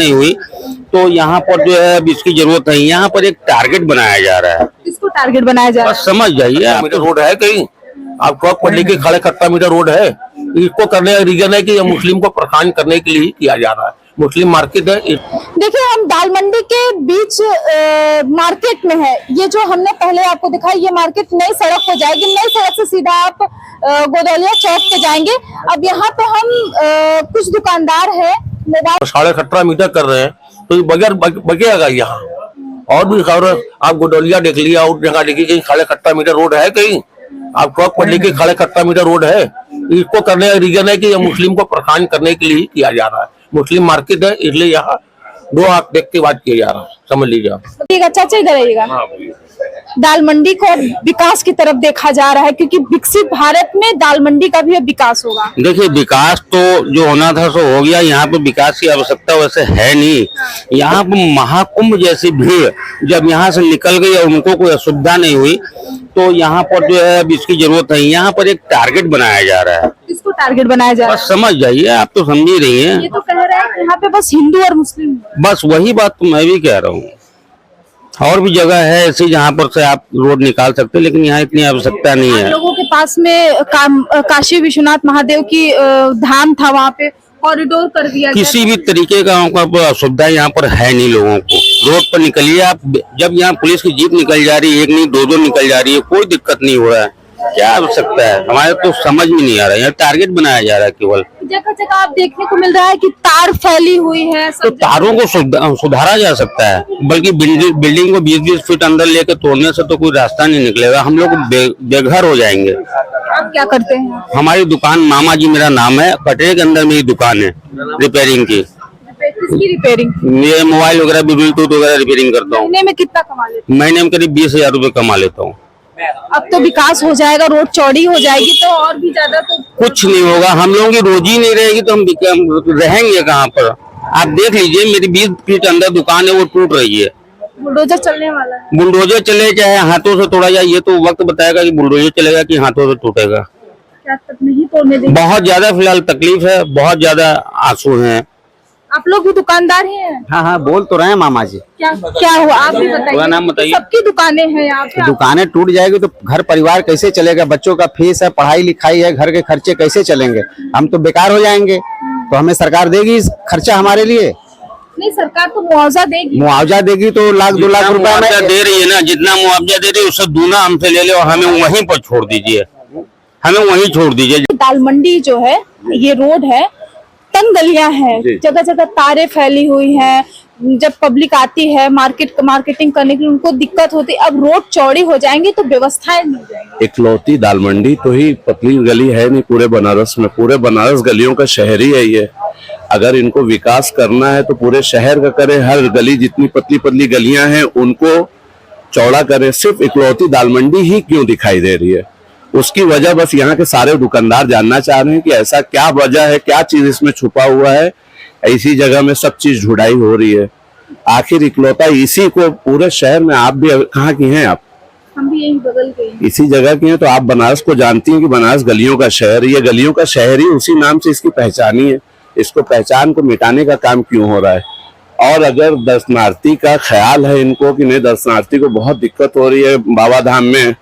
नहीं हुई तो यहाँ पर जो है अब इसकी जरूरत नहीं। यहाँ पर एक टारगेट बनाया जा रहा है। किसको टारगेट बनाया जा रहा है? बस समझ जाइए आप। मीटर रोड है कहीं आपको पढ़ने के खड़े खट्टा मीटर रोड है। इसको करने का रीजन है कि मुस्लिम को परेशान करने के लिए किया जा रहा है। मुस्लिम मार्केट है। देखिए हम दाल मंडी के बीच मार्केट में है। ये जो हमने पहले आपको दिखाई, ये मार्केट नई सड़क पे जाएगी। नई सड़क से सीधा आप गोदौलिया चौक पे जाएंगे। अब यहाँ पे हम कुछ दुकानदार है मोबाइल 18.5 मीटर कर रहे हैं तो बगैर बगेगा यहाँ। और भी खबर आप गोदौलिया देख लिया और जगह देखिए कहीं 18.5 मीटर रोड है कहीं आप चौक पर लेके 18.5 मीटर रोड है। इसको करने का रीजन है कि मुस्लिम को परेशान करने के लिए किया जा रहा है। मुस्लिम मार्केट है इसलिए यहाँ 2 आंख देख के बात किया जा रहा है, समझ लीजिए आप। ठीक है चाचा, इधर आइएगा। दाल मंडी को विकास की तरफ देखा जा रहा है क्योंकि विकसित भारत में दाल मंडी का भी अब विकास होगा। देखिए विकास तो जो होना था सो हो गया। यहाँ पे विकास की आवश्यकता वैसे है नहीं। यहाँ पे महाकुंभ जैसी भीड़ जब यहाँ से निकल गई और उनको कोई असुविधा नहीं हुई तो यहाँ पर जो है अब इसकी जरूरत नहीं। यहाँ पर एक टारगेट बनाया जा रहा है। किसको टारगेट बनाया जा रहा है? बस समझ जाइए आप, तो समझ ही रही हैं। ये तो कह रहा है कि यहाँ पे बस हिंदू और मुस्लिम। बस वही बात तो मैं भी कह रहा हूँ। और भी जगह है ऐसी जहाँ पर से आप रोड निकाल सकते हैं, लेकिन यहाँ इतनी आवश्यकता नहीं है। लोगों के पास में काशी विश्वनाथ महादेव की धाम था, वहाँ पे कॉरिडोर कर दिया गया। किसी भी तरीके का सुविधा यहाँ पर है नहीं लोगों को। रोड पर निकलिए आप, जब यहाँ पुलिस की जीप निकल जा रही है, एक नहीं दो निकल जा रही है, कोई दिक्कत नहीं हो रहा है। क्या आवश्यकता है? हमारे तो समझ में नहीं आ रहा है। यहाँ टारगेट बनाया जा रहा है केवल। जगह जगह आप देखने को मिल रहा है कि तार फैली हुई है। तो तारों को सुधारा जा सकता है, बल्कि बिल्डिंग को 20-20 फीट अंदर लेकर तोड़ने से तो कोई रास्ता नहीं निकलेगा। हम लोग बेघर हो जाएंगे। आप क्या करते हैं? हमारी दुकान मामा जी मेरा नाम है, कटरे के अंदर मेरी दुकान है रिपेयरिंग की। किसकी रिपेयरिंग? ये मोबाइल वगैरह ब्लूटूथ वगैरह रिपेयरिंग करता हूँ। महीने में कितना कमा लेते हैं? महीने में करीब 20,000 रुपए कमा लेता हूँ। अब तो विकास हो जाएगा, रोड चौड़ी हो जाएगी तो और भी ज्यादा तो कुछ नहीं होगा। हम लोगों की रोजी नहीं रहेगी तो हम रहेंगे कहाँ पर? आप देख लीजिए मेरी 20 फीट अंदर दुकान है, वो टूट रही है। बुलडोजर चलने वाला है। बुलडोजर चले चाहे हाथों से तोड़ा जाए, ये तो वक्त बताएगा कि बुलडोजर चलेगा कि हाथों से टूटेगा। क्या तक नहीं तोड़ने देंगे? बहुत ज्यादा फिलहाल तकलीफ है, बहुत ज्यादा आंसू हैं। आप लोग भी दुकानदार हैं? हाँ बोल तो रहे हैं मामा जी। क्या हुआ आप भी बताइए। पूरा नाम बताइए। सबकी दुकानें हैं यहाँ पे। दुकानें टूट जाएगी तो घर परिवार कैसे चलेगा? बच्चों का फीस है, पढ़ाई लिखाई है, घर के खर्चे कैसे चलेंगे? हम तो बेकार हो जाएंगे। तो हमें सरकार देगी खर्चा हमारे लिए? नहीं, सरकार तो मुआवजा देगी। मुआवजा देगी तो 1-2 लाख रुपया में दे रही है ना। जितना मुआवजा दे रही है उससे दूना हमसे ले ले और हमें वहीं पर छोड़ दीजिए, हमें वहीं छोड़ दीजिए। दाल मंडी जो है ये रोड है, तंग गलियां हैं, जगह जगह तारे फैली हुई हैं। जब पब्लिक आती है मार्केटिंग करने के लिए उनको दिक्कत होती है। अब रोड चौड़ी हो जाएंगी तो व्यवस्थाएं मिल जाएंगी। इकलौती दाल मंडी तो ही पतली गली है नहीं पूरे बनारस में। पूरे बनारस गलियों का शहर ही है ये। अगर इनको विकास करना है तो पूरे शहर का करें। हर गली जितनी पतली पतली गलियां हैं उनको चौड़ा करें। सिर्फ इकलौती दाल मंडी ही क्यों दिखाई दे रही है? उसकी वजह बस यहाँ के सारे दुकानदार जानना चाह रहे हैं कि ऐसा क्या वजह है, क्या चीज इसमें छुपा हुआ है। ऐसी जगह में सब चीज ढुलाई हो रही है। आखिर इकलौता इसी को पूरे शहर में। आप भी कहाँ की हैं? आप? हम भी यही बगल के इसी जगह की हैं। तो आप बनारस को जानती हैं कि बनारस गलियों का शहर। ये गलियों का शहर ही उसी नाम से इसकी पहचान ही है। इसको पहचान को मिटाने का काम क्यों हो रहा है? और अगर दर्शनार्थी का ख्याल है इनको कि नहीं, दर्शनार्थी को बहुत दिक्कत हो रही है बाबा धाम में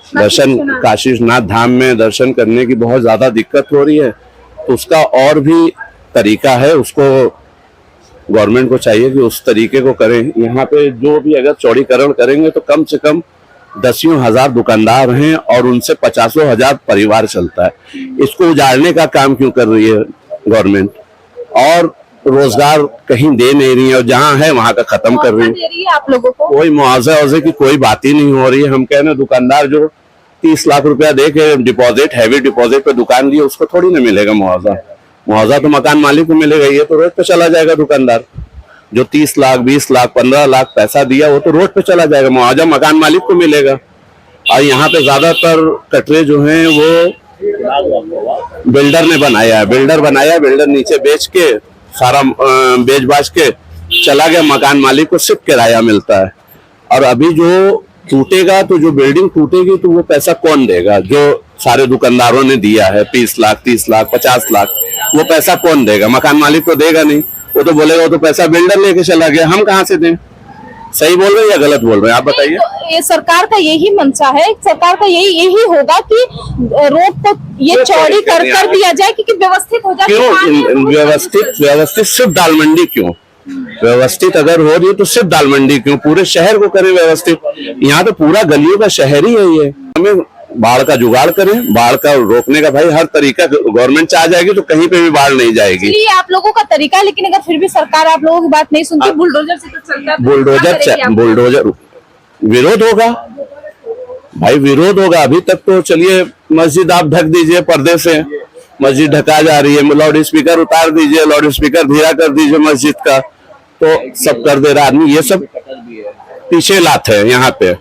दर्शन, काशी विश्वनाथ धाम में दर्शन करने की बहुत ज्यादा दिक्कत हो रही है, तो उसका और भी तरीका है। उसको गवर्नमेंट को चाहिए कि उस तरीके को करें। यहाँ पे जो भी अगर चौड़ीकरण करेंगे तो कम से कम 10 हजार दुकानदार हैं और उनसे 50 हजार परिवार चलता है। इसको उजाड़ने का काम क्यों कर रही है गवर्नमेंट? और रोजगार कहीं दे नहीं रही है और जहाँ है वहाँ का खत्म कर रही है। आप लोगों को कोई मुआवजा की कोई बात ही नहीं हो रही है। हम कह रहे हैं दुकानदार जो 30 लाख रुपया दे के डिपॉजिट, हैवी डिपॉजिट पे दुकान लिए, उसको थोड़ी ना मिलेगा मुआवजा। मुआवजा तो मकान मालिक को मिलेगा। ये तो रोड पे चला जाएगा। दुकानदार जो 30 लाख 20 लाख 15 लाख पैसा दिया वो तो रोड पे चला जाएगा। मुआवजा मकान मालिक को मिलेगा। और यहाँ पे ज्यादातर कटरे जो हैं वो बिल्डर ने बनाया है। बिल्डर नीचे बेच के सारा बेच बाच के चला गया। मकान मालिक को सिर्फ किराया मिलता है। और अभी जो टूटेगा तो जो बिल्डिंग टूटेगी तो वो पैसा कौन देगा? जो सारे दुकानदारों ने दिया है 20 लाख 30 लाख 50 लाख, वो पैसा कौन देगा? मकान मालिक तो देगा नहीं। वो तो बोलेगा वो तो पैसा बिल्डर लेके चला गया, हम कहाँ से दें? सही बोल रहे हैं या गलत बोल रहे हैं, आप बताइए। तो ये सरकार का यही मंशा है, सरकार का यही होगा कि रोड को ये चौड़ी कर दिया जाए, क्योंकि व्यवस्थित हो जाए। क्यों व्यवस्थित सिर्फ दाल मंडी क्यों? व्यवस्थित अगर हो रही है तो सिर्फ दाल मंडी क्यों? पूरे शहर को करें व्यवस्थित। यहाँ तो पूरा गलियों का शहर ही है ये। हमें बाढ़ का जुगाड़ करें, बाढ़ का रोकने का भाई हर तरीका गवर्नमेंट चाह जाएगी तो कहीं पे भी बाढ़ नहीं जाएगी। ये आप लोगों का तरीका है, लेकिन अगर फिर भी सरकार आप लोगों की बात नहीं सुनती, बुलडोजर से तो चलता है। बुलडोजर विरोध होगा भाई, विरोध होगा। अभी तक तो चलिए मस्जिद आप ढक दीजिए पर्दे से, मस्जिद ढका जा रही है, लाउड स्पीकर उतार दीजिए, लाउड स्पीकर धीरा कर दीजिए मस्जिद का, तो सब कर दे रहा आदमी। ये सब पीछे लात है यहाँ पे,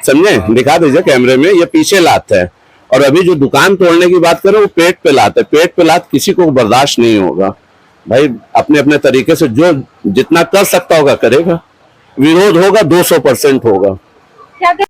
समझे? दिखा दीजिए कैमरे में, ये पीछे लात है। और अभी जो दुकान तोड़ने की बात करें वो पेट पे लात है। पेट पे लात किसी को बर्दाश्त नहीं होगा भाई। अपने अपने तरीके से जो जितना कर सकता होगा करेगा। विरोध होगा 200% होगा। क्या